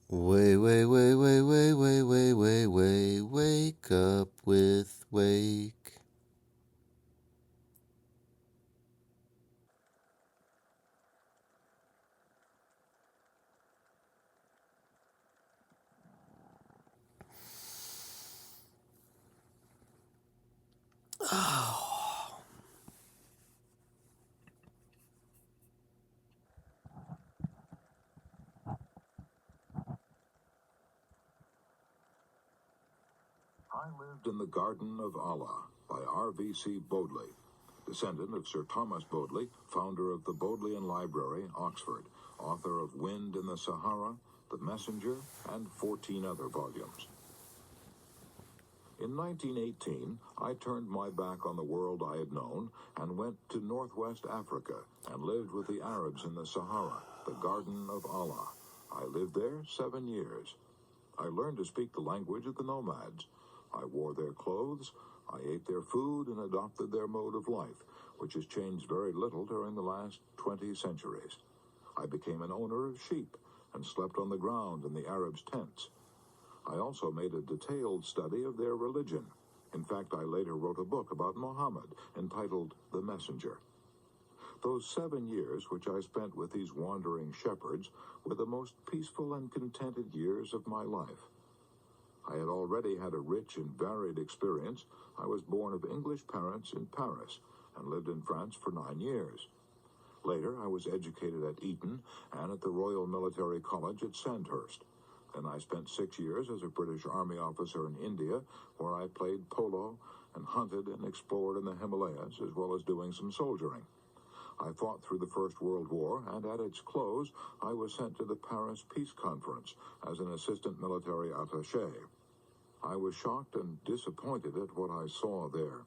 Wake up with Wake. I lived in the Garden of Allah by R.V.C. Bodley, descendant of Sir Thomas Bodley, founder of the Bodleian Library, Oxford, author of Wind in the Sahara, The Messenger, and 14 other volumes. In 1918, I turned my back on the world I had known and went to northwest Africa and lived with the Arabs in the Sahara, the Garden of Allah. I lived there 7 years. I learned to speak the language of the nomads. I wore their clothes, I ate their food, and adopted their mode of life, which has changed very little during the last 20 centuries. I became an owner of sheep and slept on the ground in the Arabs' tents. I also made a detailed study of their religion. In fact, I later wrote a book about Muhammad entitled The Messenger. Those 7 years which I spent with these wandering shepherds were the most peaceful and contented years of my life. I had already had a rich and varied experience. I was born of English parents in Paris and lived in France for 9 years. Later, I was educated at Eton and at the Royal Military College at Sandhurst. Then I spent 6 years as a British Army officer in India, where I played polo and hunted and explored in the Himalayas, as well as doing some soldiering. I fought through the First World War, and at its close, I was sent to the Paris Peace Conference as an assistant military attaché. I was shocked and disappointed at what I saw there.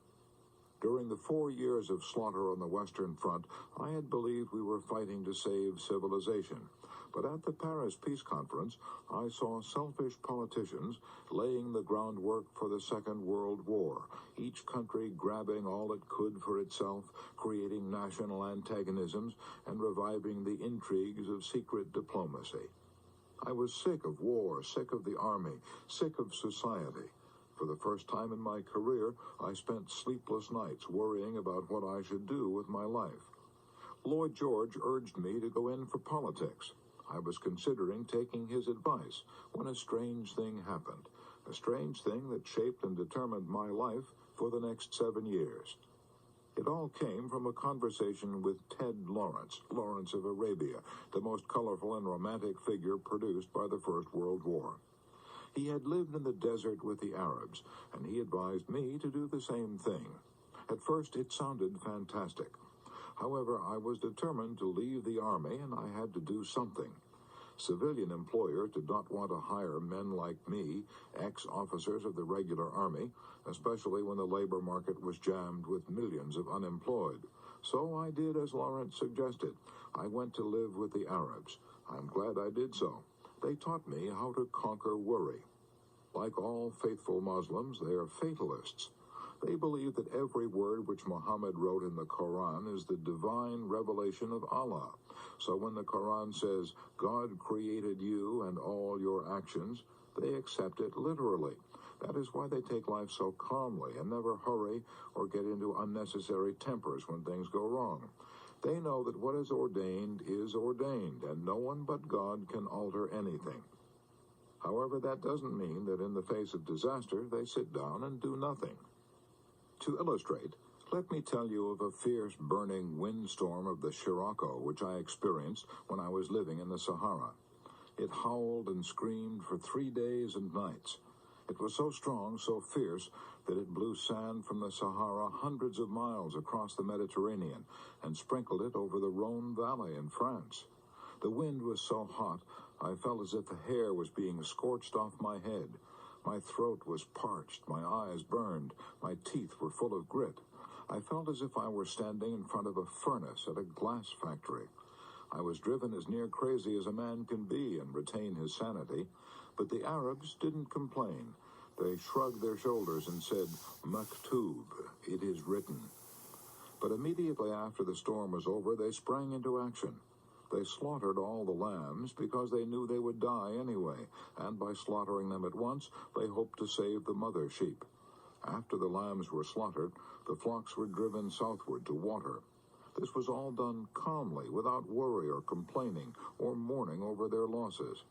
During the 4 years of slaughter on the Western Front, I had believed we were fighting to save civilization. But at the Paris Peace Conference, I saw selfish politicians laying the groundwork for the Second World War, each country grabbing all it could for itself, creating national antagonisms, and reviving the intrigues of secret diplomacy. I was sick of war, sick of the army, sick of society. For the first time in my career, I spent sleepless nights worrying about what I should do with my life. Lloyd George urged me to go in for politics. I was considering taking his advice when a strange thing happened, a strange thing that shaped and determined my life for the next 7 years. It all came from a conversation with Ted Lawrence, Lawrence of Arabia, the most colorful and romantic figure produced by the First World War. He had lived in the desert with the Arabs, and he advised me to do the same thing. At first, it sounded fantastic. However, I was determined to leave the army, and I had to do something. Civilian employers did not want to hire men like me, ex-officers of the regular army, especially when the labor market was jammed with millions of unemployed. So I did as Lawrence suggested. I went to live with the Arabs. I'm glad I did so. They taught me how to conquer worry. Like all faithful Muslims, they are fatalists. They believe that every word which Muhammad wrote in the Quran is the divine revelation of Allah. So when the Quran says, God created you and all your actions, they accept it literally. That is why they take life so calmly and never hurry or get into unnecessary tempers when things go wrong. They know that what is ordained, and no one but God can alter anything. However, that doesn't mean that in the face of disaster, they sit down and do nothing. To illustrate, let me tell you of a fierce burning windstorm of the Scirocco which I experienced when I was living in the Sahara. It howled and screamed for 3 days and nights. It was so strong, so fierce, that it blew sand from the Sahara hundreds of miles across the Mediterranean and sprinkled it over the Rhone Valley in France. The wind was so hot, I felt as if the hair was being scorched off my head. My throat was parched, my eyes burned, my teeth were full of grit. I felt as if I were standing in front of a furnace at a glass factory. I was driven as near crazy as a man can be and retain his sanity, but the Arabs didn't complain. They shrugged their shoulders and said, Maktub, it is written. But immediately after the storm was over, they sprang into action. They slaughtered all the lambs because they knew they would die anyway, and by slaughtering them at once, they hoped to save the mother sheep. After the lambs were slaughtered, the flocks were driven southward to water. This was all done calmly, without worry or complaining or mourning over their losses.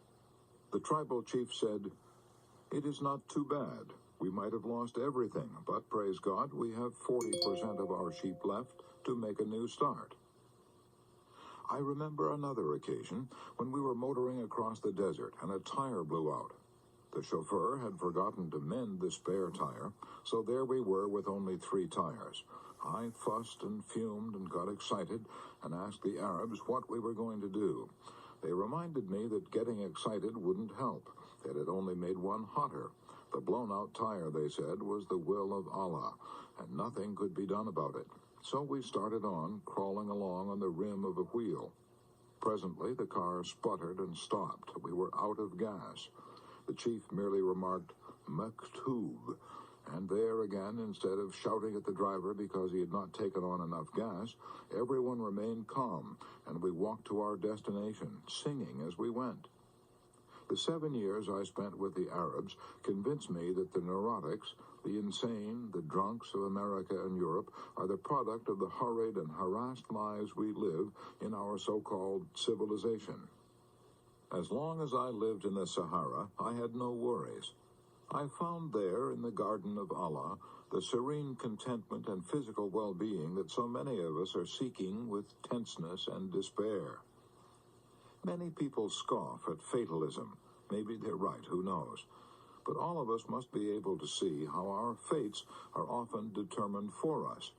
The tribal chief said, "It is not too bad. We might have lost everything, but praise God, we have 40% of our sheep left to make a new start." I remember another occasion when we were motoring across the desert and a tire blew out. The chauffeur had forgotten to mend the spare tire, so there we were with only 3 tires. I fussed and fumed and got excited and asked the Arabs what we were going to do. They reminded me that getting excited wouldn't help. It had only made one hotter. The blown-out tire, they said, was the will of Allah, and nothing could be done about it. So we started on, crawling along on the rim of a wheel. Presently, the car sputtered and stopped. We were out of gas. The chief merely remarked, "Maktub," and there again, instead of shouting at the driver because he had not taken on enough gas, everyone remained calm, and we walked to our destination, singing as we went. The 7 years I spent with the Arabs convinced me that the neurotics, the insane, the drunks of America and Europe are the product of the hurried and harassed lives we live in our so-called civilization. As long as I lived in the Sahara, I had no worries. I found there, in the garden of Allah, the serene contentment and physical well-being that so many of us are seeking with tenseness and despair. Many people scoff at fatalism. Maybe they're right, who knows? But all of us must be able to see how our fates are often determined for us.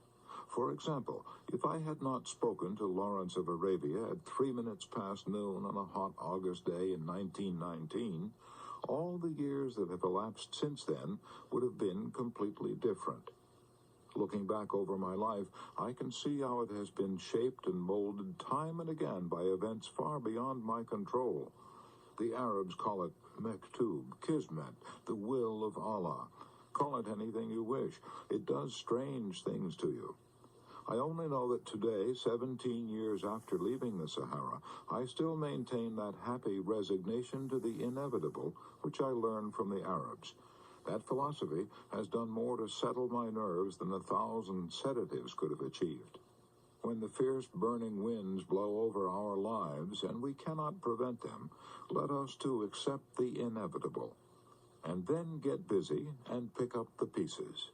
For example, if I had not spoken to Lawrence of Arabia at 3 minutes past noon on a hot August day in 1919, all the years that have elapsed since then would have been completely different. Looking back over my life, I can see how it has been shaped and molded time and again by events far beyond my control. The Arabs call it Mektub, Kismet, the will of Allah. Call it anything you wish. It does strange things to you. I only know that today, 17 years after leaving the Sahara, I still maintain that happy resignation to the inevitable, which I learned from the Arabs. That philosophy has done more to settle my nerves than 1,000 sedatives could have achieved. When the fierce burning winds blow over our lives, and we cannot prevent them, let us too accept the inevitable, and then get busy and pick up the pieces.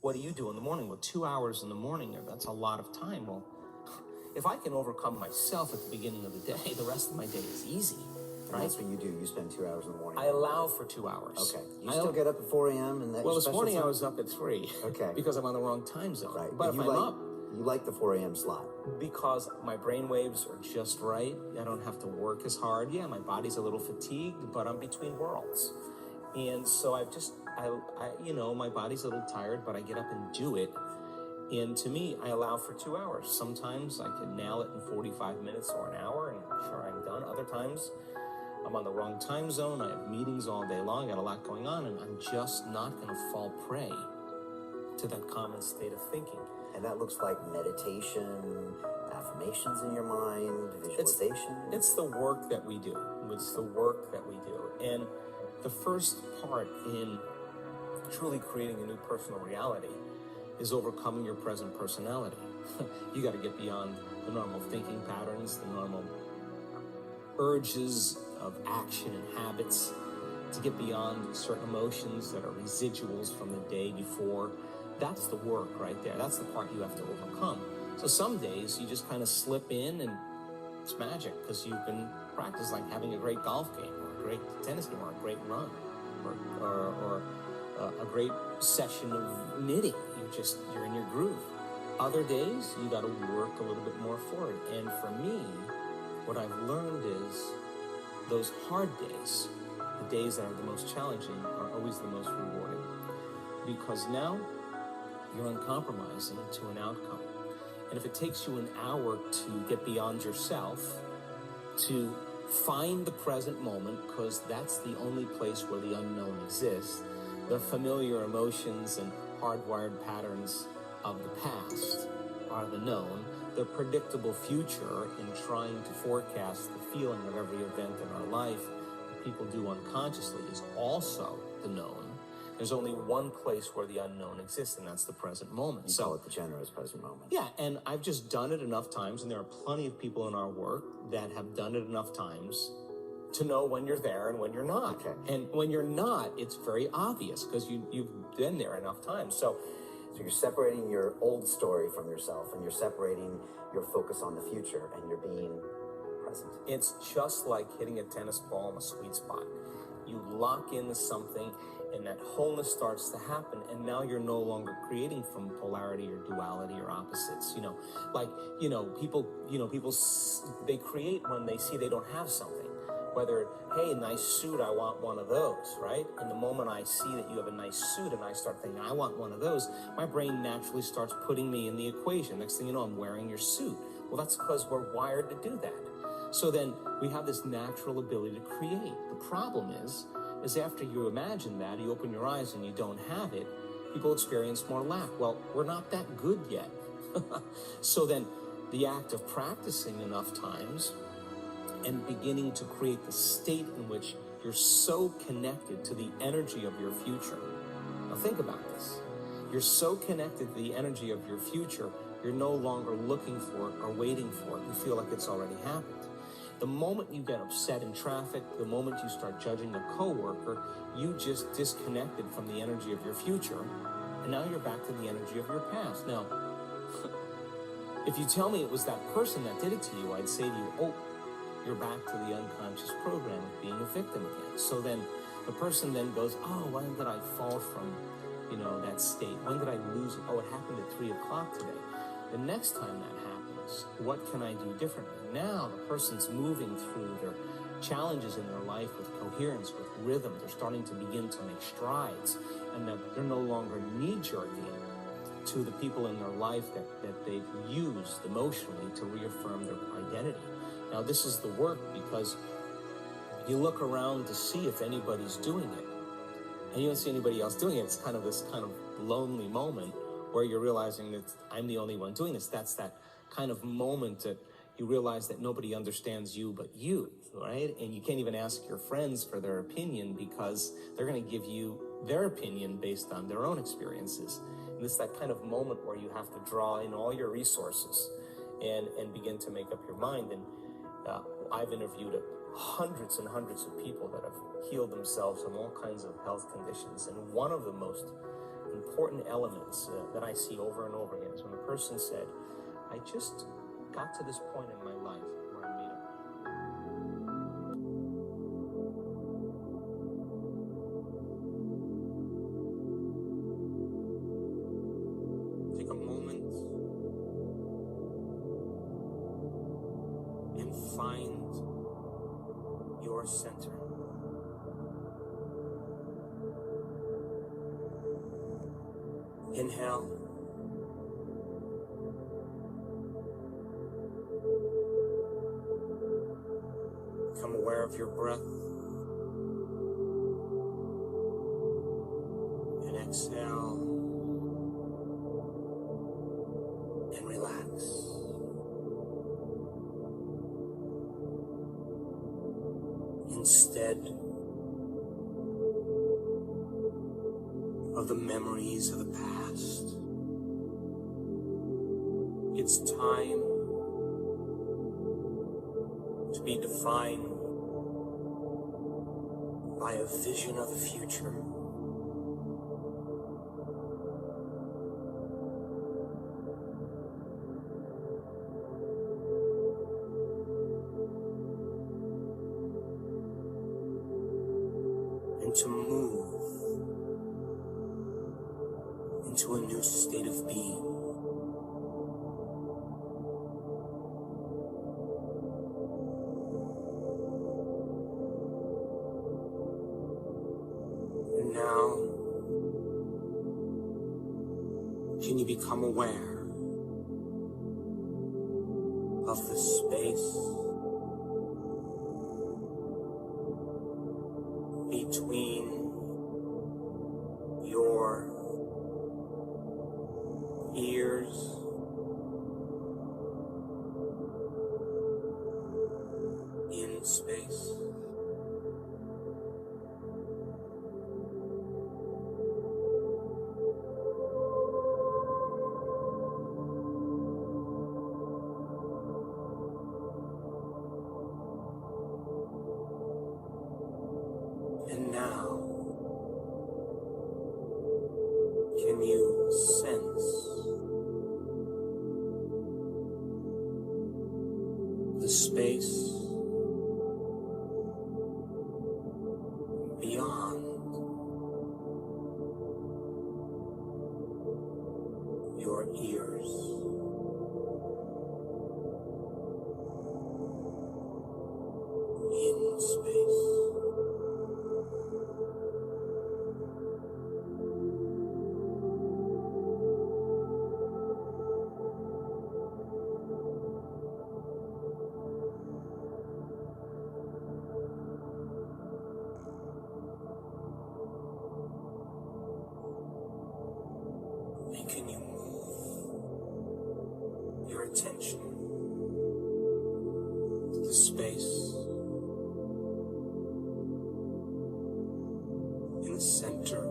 What do you do in the morning? Well, 2 hours in the morning, that's a lot of time. Well, if I can overcome myself at the beginning of the day, the rest of my day is easy. And that's what you do. You spend 2 hours in the morning. I allow for 2 hours. Okay. You still get up at 4 a.m. and that. Well, this morning I was up at 3. Okay. Because I'm on the wrong time zone. Right. But if I'm up, you like the 4 a.m. slot because my brain waves are just right. I don't have to work as hard. Yeah, my body's a little fatigued, but I'm between worlds. And so I my body's a little tired, but I get up and do it. And to me, I allow for 2 hours. Sometimes I can nail it in 45 minutes or an hour, and sure, I'm done. Other times, I'm on the wrong time zone. I have meetings all day long. I got a lot going on, and I'm just not going to fall prey to that common state of thinking. And that looks like meditation, affirmations in your mind, visualization. It's the work that we do. It's the work that we do. And the first part in truly creating a new personal reality is overcoming your present personality. You got to get beyond the normal thinking patterns, the normal urges of action and habits, to get beyond certain emotions that are residuals from the day before. That's the work right there. That's the part you have to overcome. So some days you just kind of slip in and it's magic because you've been practiced, like having a great golf game or a great tennis game or a great run or a great session of knitting. You're in your groove. Other days you got to work a little bit more for it. And for me, what I've learned is those hard days, the days that are the most challenging, are always the most rewarding. Because now you're uncompromising to an outcome. And if it takes you an hour to get beyond yourself, to find the present moment, because that's the only place where the unknown exists, the familiar emotions and hardwired patterns of the past are the known. The predictable future, in trying to forecast the feeling of every event in our life that people do unconsciously, is also the known. There's only one place where the unknown exists, and that's the present moment. You call it the generous present moment. Yeah, and I've just done it enough times, and there are plenty of people in our work that have done it enough times to know when you're there and when you're not. Okay. And when you're not, it's very obvious because you've been there enough times. So you're separating your old story from yourself, and you're separating your focus on the future, and you're being present. It's just like hitting a tennis ball in a sweet spot. You lock into something, and that wholeness starts to happen, and now you're no longer creating from polarity or duality or opposites. People they create when they see they don't have something. Whether, hey, nice suit, I want one of those, right? And the moment I see that you have a nice suit and I start thinking, I want one of those, my brain naturally starts putting me in the equation. Next thing you know, I'm wearing your suit. Well, that's because we're wired to do that. So then we have this natural ability to create. The problem is after you imagine that, you open your eyes and you don't have it, people experience more lack. Well, we're not that good yet. So then the act of practicing enough times and beginning to create the state in which you're so connected to the energy of your future. Now think about this. You're so connected to the energy of your future, you're no longer looking for it or waiting for it. You feel like it's already happened. The moment you get upset in traffic, the moment you start judging a coworker, you just disconnected from the energy of your future, and now you're back to the energy of your past. Now, if you tell me it was that person that did it to you, I'd say to you, oh, you're back to the unconscious program of being a victim again. So then the person then goes, oh, when did I fall from, that state? When did I lose it? Oh, it happened at 3 o'clock today. The next time that happens, what can I do differently? Now the person's moving through their challenges in their life with coherence, with rhythm. They're starting to begin to make strides, and they're no longer knee-jerking to the people in their life that they've used emotionally to reaffirm their identity. Now, this is the work because you look around to see if anybody's doing it, and you don't see anybody else doing it. It's kind of this kind of lonely moment where you're realizing that I'm the only one doing this. That's that kind of moment that you realize that nobody understands you but you, right? And you can't even ask your friends for their opinion because they're going to give you their opinion based on their own experiences. And it's that kind of moment where you have to draw in all your resources and begin to make up your mind. And I've interviewed hundreds and hundreds of people that have healed themselves from all kinds of health conditions. And one of the most important elements that I see over and over again is when a person said, I just got to this point in my life where I made up. Take a moment and find your center. Inhale. Become aware of your breath. And exhale. And relax. Instead of the memories of the past, it's time to be defined by a vision of the future. And to move into a new state of being. And now, can you become aware of the space between your ears in space? And now, can you sense the space beyond your ears? In space. And can you move your attention to the space in the center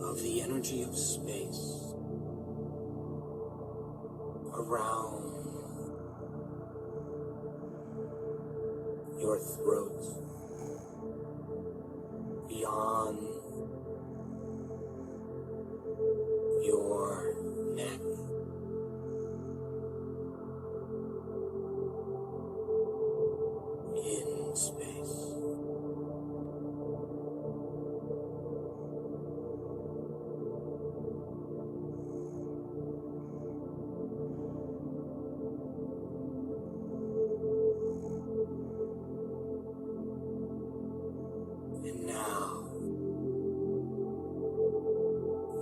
of the energy of space around your throat, beyond your neck, in space. And now,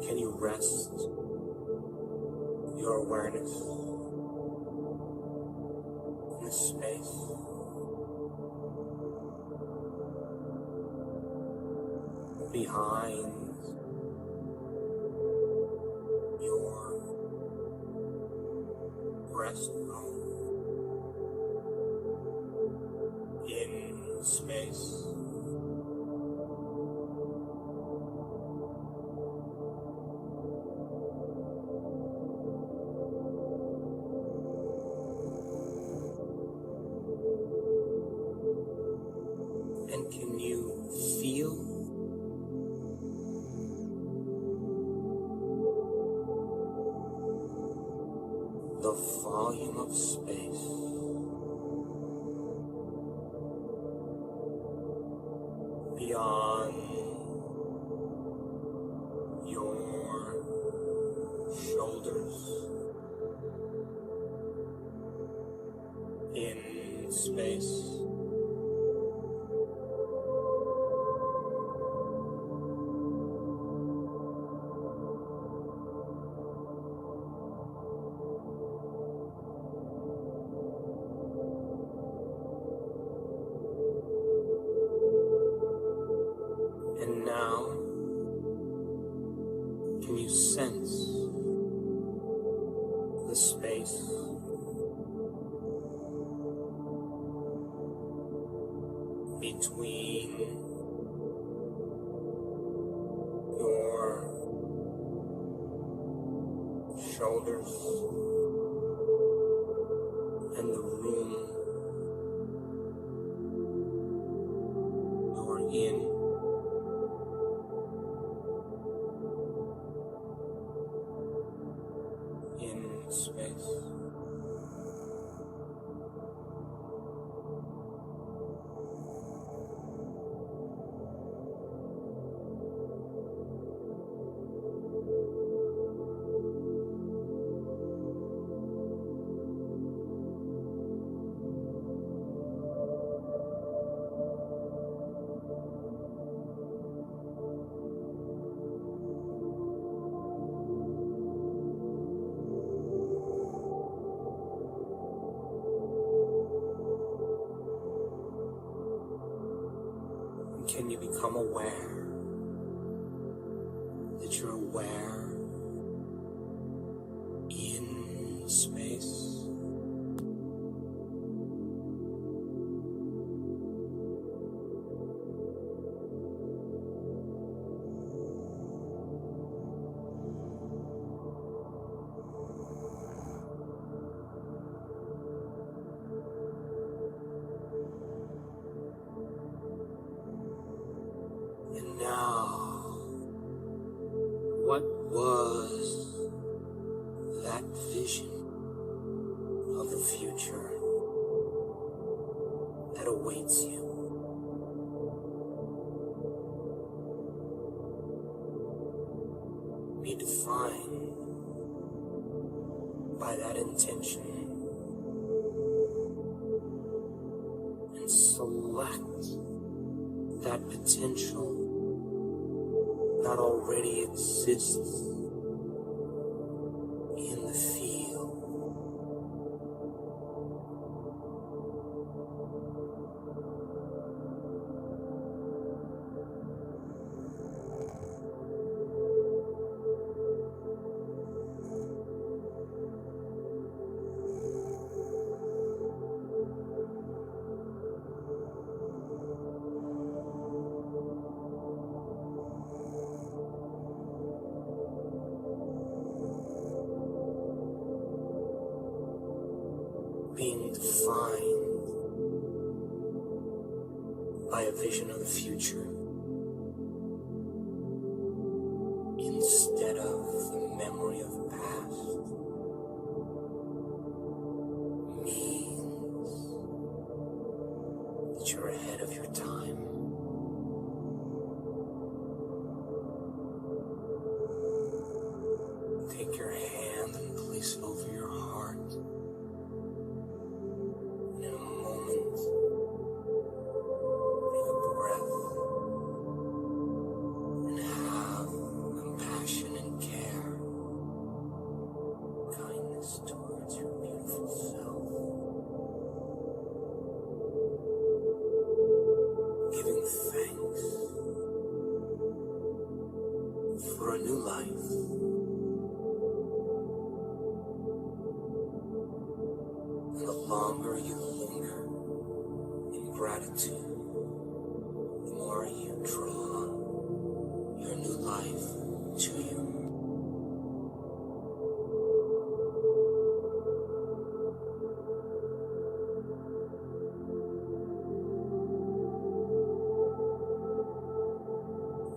can you rest your awareness in this space? Behind your breastbone, in space. And can you feel the volume of space beyond your shoulders, in space? And now, can you sense the space between your shoulders and the room can you become aware that you're aware in space? And now, what was that vision of the future that awaits you? Be defined by that intention and select that potential that already exists in the field. Being defined by a vision of the future instead of the memory of the past means that you're ahead of your time. Take your hand and place it over your heart. In a moment, take a breath and have compassion and care, kindness towards your beautiful self, giving thanks for a new life. And the longer you linger in gratitude, the more you draw your new life to you.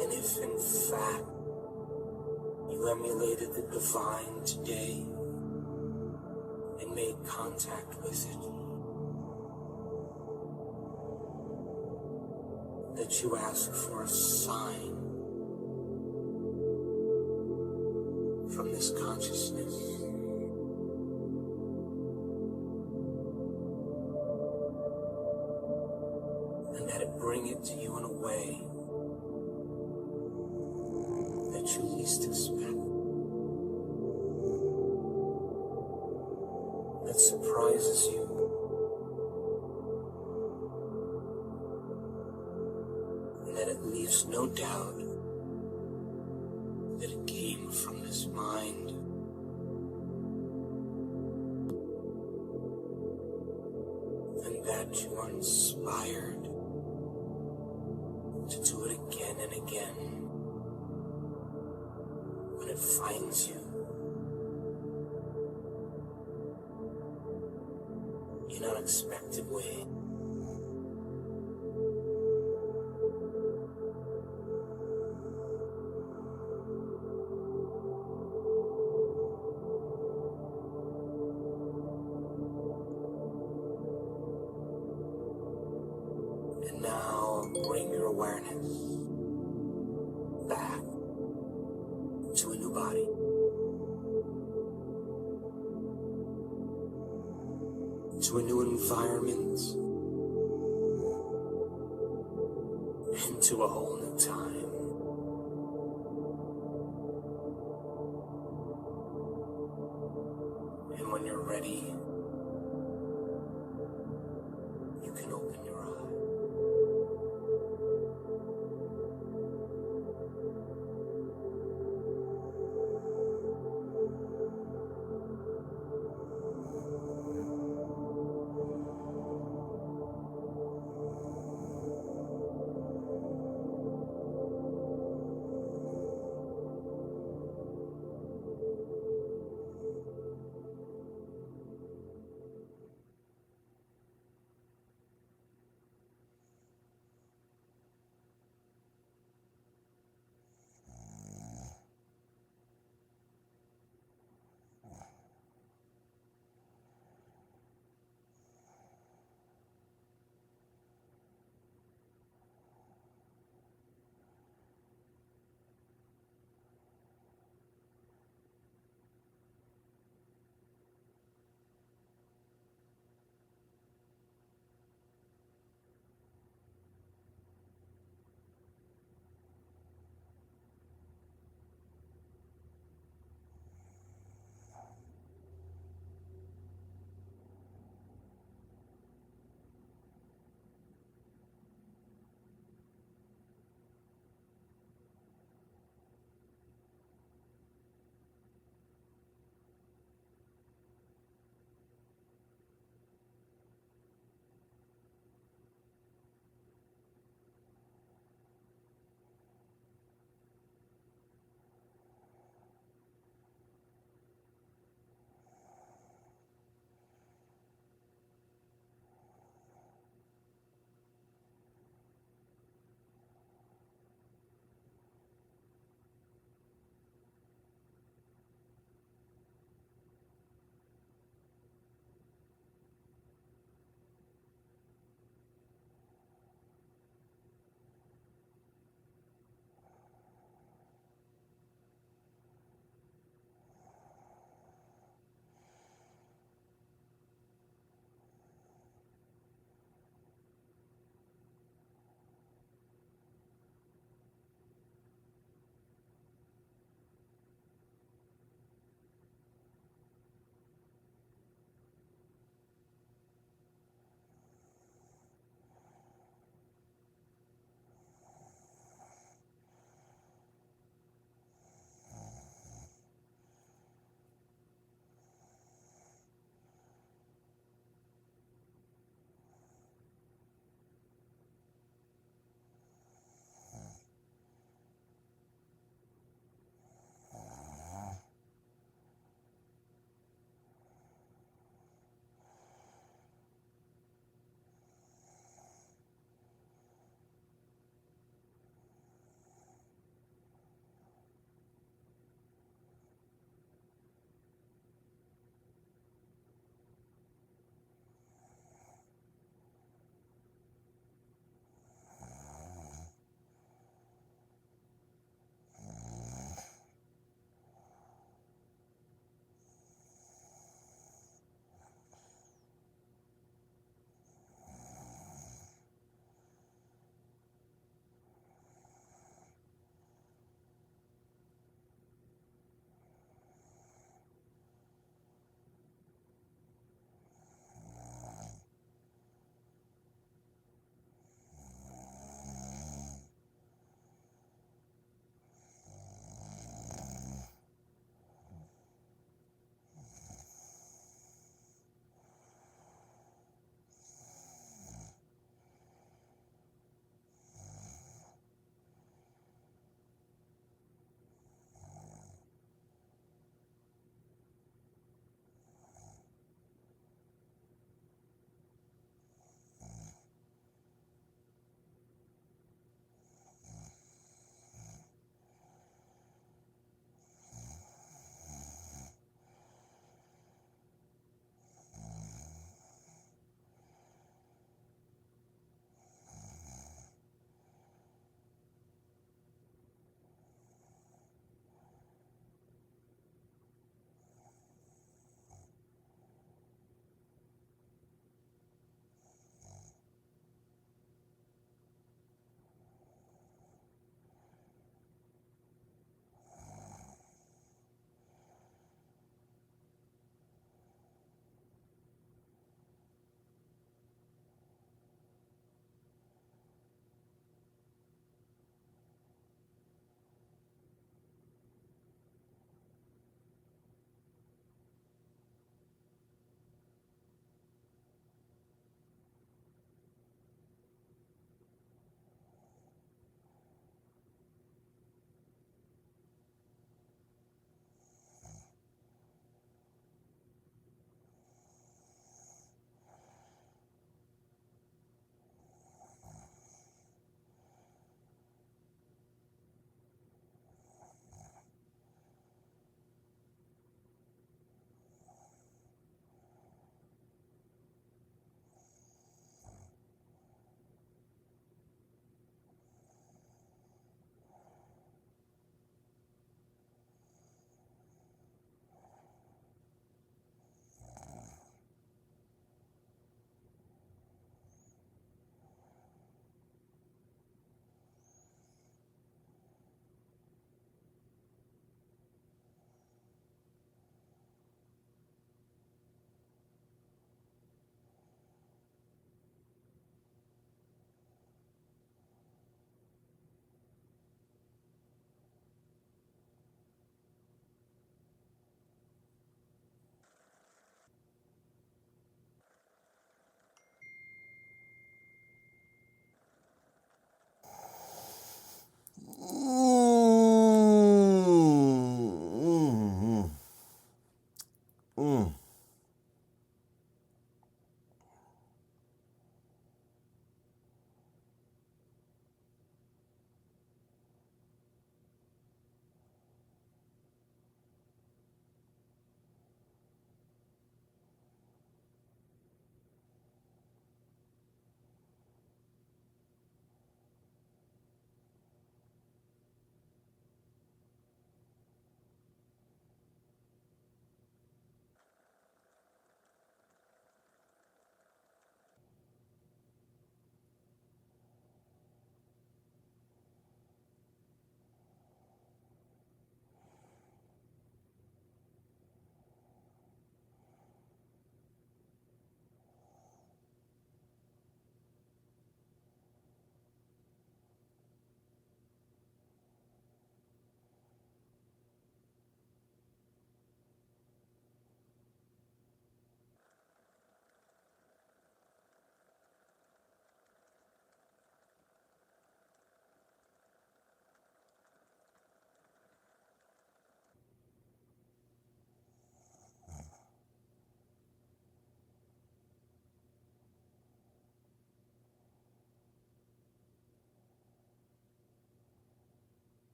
And if in fact you emulated the divine today and made contact with it, that you ask for a sign from this consciousness, and that it bring it to you in a way that you least expect, that surprises you, and that it leaves no doubt that it came from this mind. And that you are inspired to do it again and again when it finds you in unexpected way. And now bring your awareness back to a new body. To a new environment, and to a whole new time.